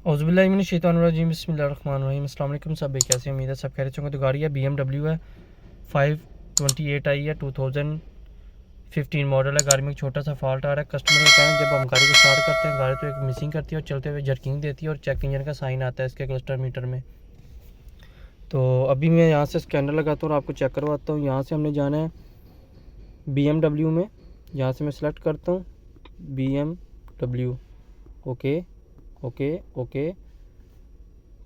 औज़ुबिल्लाहिमिनश्शैतानिर्रजीम बिस्मिल्लाहिर्रहमानिर्रहीम। अस्सलाम वालेकुम सब भाई, कैसे उम्मीद है सब खैरियत से होंगे। तो गाड़ी है BMW है 528 आई है 2015 मॉडल है। गाड़ी में एक छोटा सा फॉल्ट आ रहा है। कस्टमर का कहना है जब हम गाड़ी को स्टार्ट करते हैं गाड़ी तो एक मिसिंग करती है और चलते हुए जर्किंग देती है और चेक इंजन का साइन आता है इसके क्लस्टर मीटर में। तो अभी मैं यहाँ से स्कैनर लगाता हूँ और आपको चेक करवाता हूँ। यहाँ से हमने जाना है BMW में। यहाँ से मैं सिलेक्ट करता हूँ BMW। ओके ओके ओके,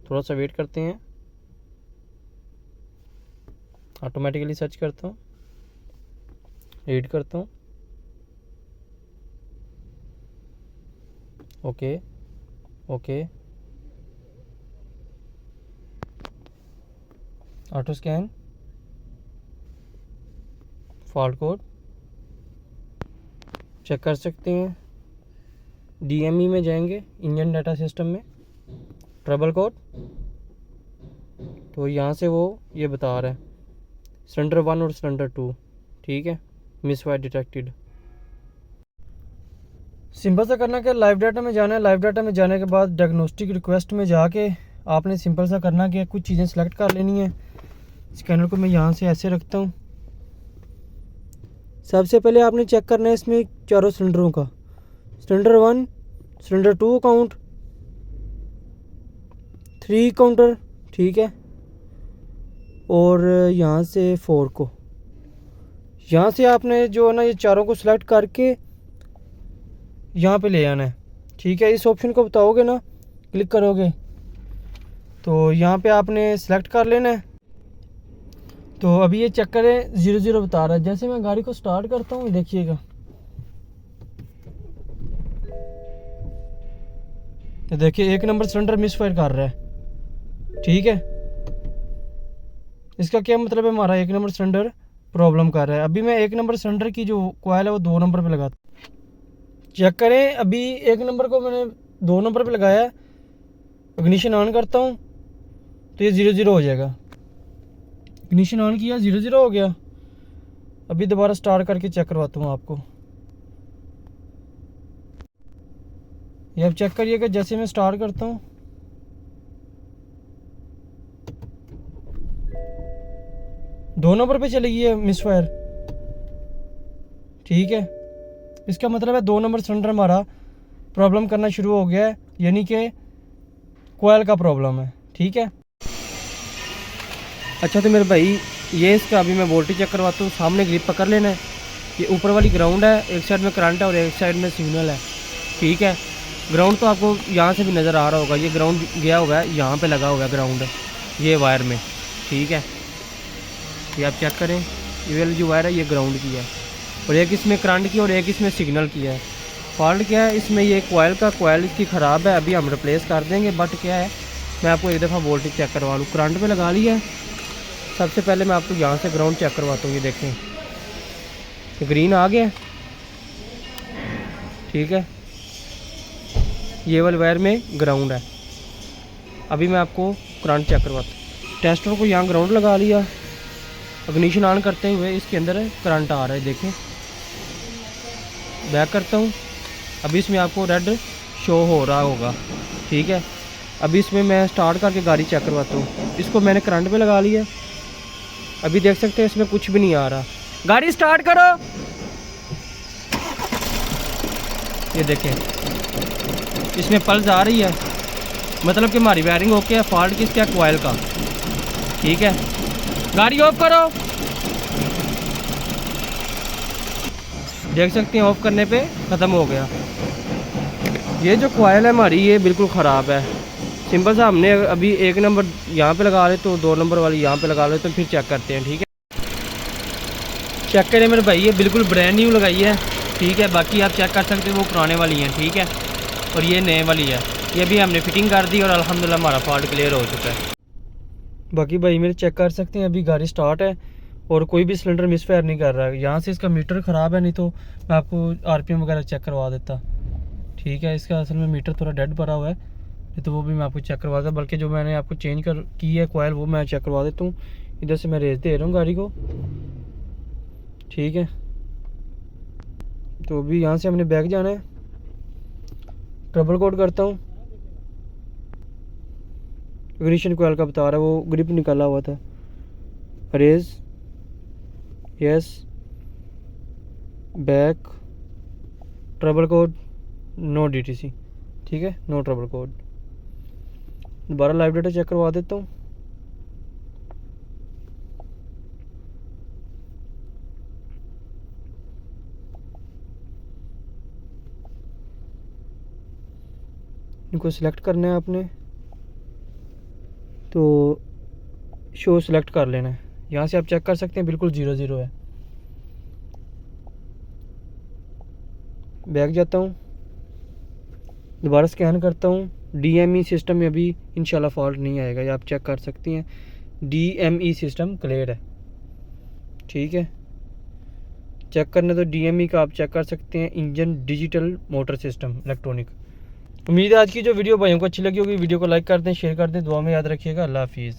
थोड़ा सा वेट करते हैं। ऑटोमेटिकली सर्च करता हूँ, रीड करता हूँ। Okay okay, auto scan, fault code check कर सकते हैं। DME में जाएंगे, इंजन डाटा सिस्टम में, ट्रबल कोड। तो यहाँ से वो ये बता रहा है सिलेंडर 1 और सिलेंडर 2, ठीक है, मिसफायर डिटेक्टेड। सिंपल सा करना क्या, लाइव डाटा में जाना है। लाइव डाटा में जाने के बाद डायग्नोस्टिक रिक्वेस्ट में जाके आपने सिंपल सा करना कि कुछ चीज़ें सेलेक्ट कर लेनी है। स्कैनर को मैं यहाँ से ऐसे रखता हूँ। सबसे पहले आपने चेक करना है इसमें चारों सिलेंडरों का, सिलेंडर 1, सिलेंडर 2 काउंट, 3 काउंटर, ठीक है, और यहाँ से 4 को। यहाँ से आपने जो है ना ये चारों को सिलेक्ट करके यहाँ पे ले आना है, ठीक है। इस ऑप्शन को बताओगे ना, क्लिक करोगे तो यहाँ पे आपने सेलेक्ट कर लेना है। तो अभी ये चेक करें 00 बता रहा है। जैसे मैं गाड़ी को स्टार्ट करता हूँ देखिएगा, तो देखिए 1 नंबर सिलेंडर मिसफायर कर रहा है, ठीक है। इसका क्या मतलब है, हमारा 1 नंबर सिलेंडर प्रॉब्लम कर रहा है। अभी मैं 1 नंबर सिलेंडर की जो कॉइल है वो 2 नंबर पे लगाता हूँ। चेक करें, अभी 1 नंबर को मैंने 2 नंबर पे लगाया है। इग्निशन ऑन करता हूँ तो ये 00 हो जाएगा। इग्निशन ऑन किया, 00 हो गया। अभी दोबारा स्टार्ट करके चेक करवाता हूँ आपको। ये अब चेक करिएगा, जैसे मैं स्टार्ट करता हूँ 2 नंबर पे चली गई है मिसफायर, ठीक है। इसका मतलब है 2 नंबर सिलेंडर हमारा प्रॉब्लम करना शुरू हो गया है, यानी कि कोयल का प्रॉब्लम है, ठीक है। अच्छा तो मेरे भाई ये इसका अभी मैं वोल्टेज चेक करवाता हूँ। सामने ग्रिप पकड़ लेना है। ये ऊपर वाली ग्राउंड है, एक साइड में करंट है और एक साइड में सिग्नल है, ठीक है। ग्राउंड तो आपको यहाँ से भी नज़र आ रहा होगा। ये ग्राउंड गया हुआ है, यहाँ पे लगा हुआ है ग्राउंड, ये वायर में, ठीक है। ये आप चेक करें, ये वाली जो वायर है ये ग्राउंड की है और एक इसमें करंट की और एक इसमें सिग्नल की है। फॉल्ट क्या है इसमें, ये कोयल का कोयल इसकी ख़राब है, अभी हम रिप्लेस कर देंगे। बट क्या है, मैं आपको एक दफ़ा वोल्टेज चेक करवा लूँ। करंट में लगा लिया है। सबसे पहले मैं आपको यहाँ से ग्राउंड चेक करवाता हूँ। ये देखें, तो ग्रीन आ गया, ठीक है। ये वाले वायर में ग्राउंड है। अभी मैं आपको करंट चेक करवाता हूँ। टेस्टर को यहाँ ग्राउंड लगा लिया। इग्निशन ऑन करते हुए इसके अंदर करंट आ रहा है, देखें। बैक करता हूँ, अभी इसमें आपको रेड शो हो रहा होगा, ठीक है। अभी इसमें मैं स्टार्ट करके गाड़ी चेक करवाता हूँ। इसको मैंने करंट में लगा लिया। अभी देख सकते हैं इसमें कुछ भी नहीं आ रहा। गाड़ी स्टार्ट करो, ये देखें इसमें पल्स आ रही है, मतलब कि हमारी वायरिंग ओके है। फॉल्ट किसका है, कोयल का, ठीक है। गाड़ी ऑफ करो, देख सकते हैं ऑफ करने पे ख़त्म हो गया। ये जो कोयल है हमारी ये बिल्कुल ख़राब है। सिंपल सा हमने अभी 1 नंबर यहाँ पे लगा ले तो 2 नंबर वाली यहाँ पे लगा ले, तो फिर चेक करते हैं, ठीक है। चेक करें मेरे भाई, ये बिल्कुल ब्रांड न्यू लगाई है, ठीक है। बाकी आप चेक कर सकते हो वो पुराने वाली हैं, ठीक है, और ये नए वाली है। ये भी हमने फिटिंग कर दी और अल्हम्दुलिल्लाह हमारा फॉल्ट क्लियर हो चुका है। बाकी भाई मेरे चेक कर सकते हैं, अभी गाड़ी स्टार्ट है और कोई भी सिलेंडर मिसफायर नहीं कर रहा है। यहाँ से इसका मीटर ख़राब है, नहीं तो मैं आपको RPM वगैरह चेक करवा देता, ठीक है। इसका असल में मीटर थोड़ा डेड भरा हुआ है, नहीं तो वो भी मैं आपको चेक करवा देता। बल्कि जो मैंने आपको चेंज की है कोयल वो मैं चेक करवा देता हूँ। इधर से मैं रेस दे रहा हूँ गाड़ी को, ठीक है। तो अभी यहाँ से हमने बैक जाना है। ट्रबल कोड करता हूँ, इग्निशन कोयल का बता रहा है, वो ग्रिप निकाला हुआ था। रेज, yes, back, trouble code, no DTC, ठीक है, नो ट्रबल कोड। दोबारा लाइव डाटा चेक करवा देता हूँ। इनको सिलेक्ट करना है आपने, तो शो सिलेक्ट कर लेना है। यहाँ से आप चेक कर सकते हैं बिल्कुल 0-0 है। बैक जाता हूँ, दोबारा स्कैन करता हूँ। DME सिस्टम में अभी इंशाल्लाह फॉल्ट नहीं आएगा, ये आप चेक कर सकती हैं। DME सिस्टम क्लियर है, ठीक है। चेक करना तो DME का आप चेक कर सकते हैं, engine digital motor system electronic. उम्मीद है आज की जो वीडियो भाइयों को अच्छी लगी होगी। वीडियो को लाइक कर दें, शेयर कर दें, दुआ में याद रखिएगा। अल्लाह हाफिज़।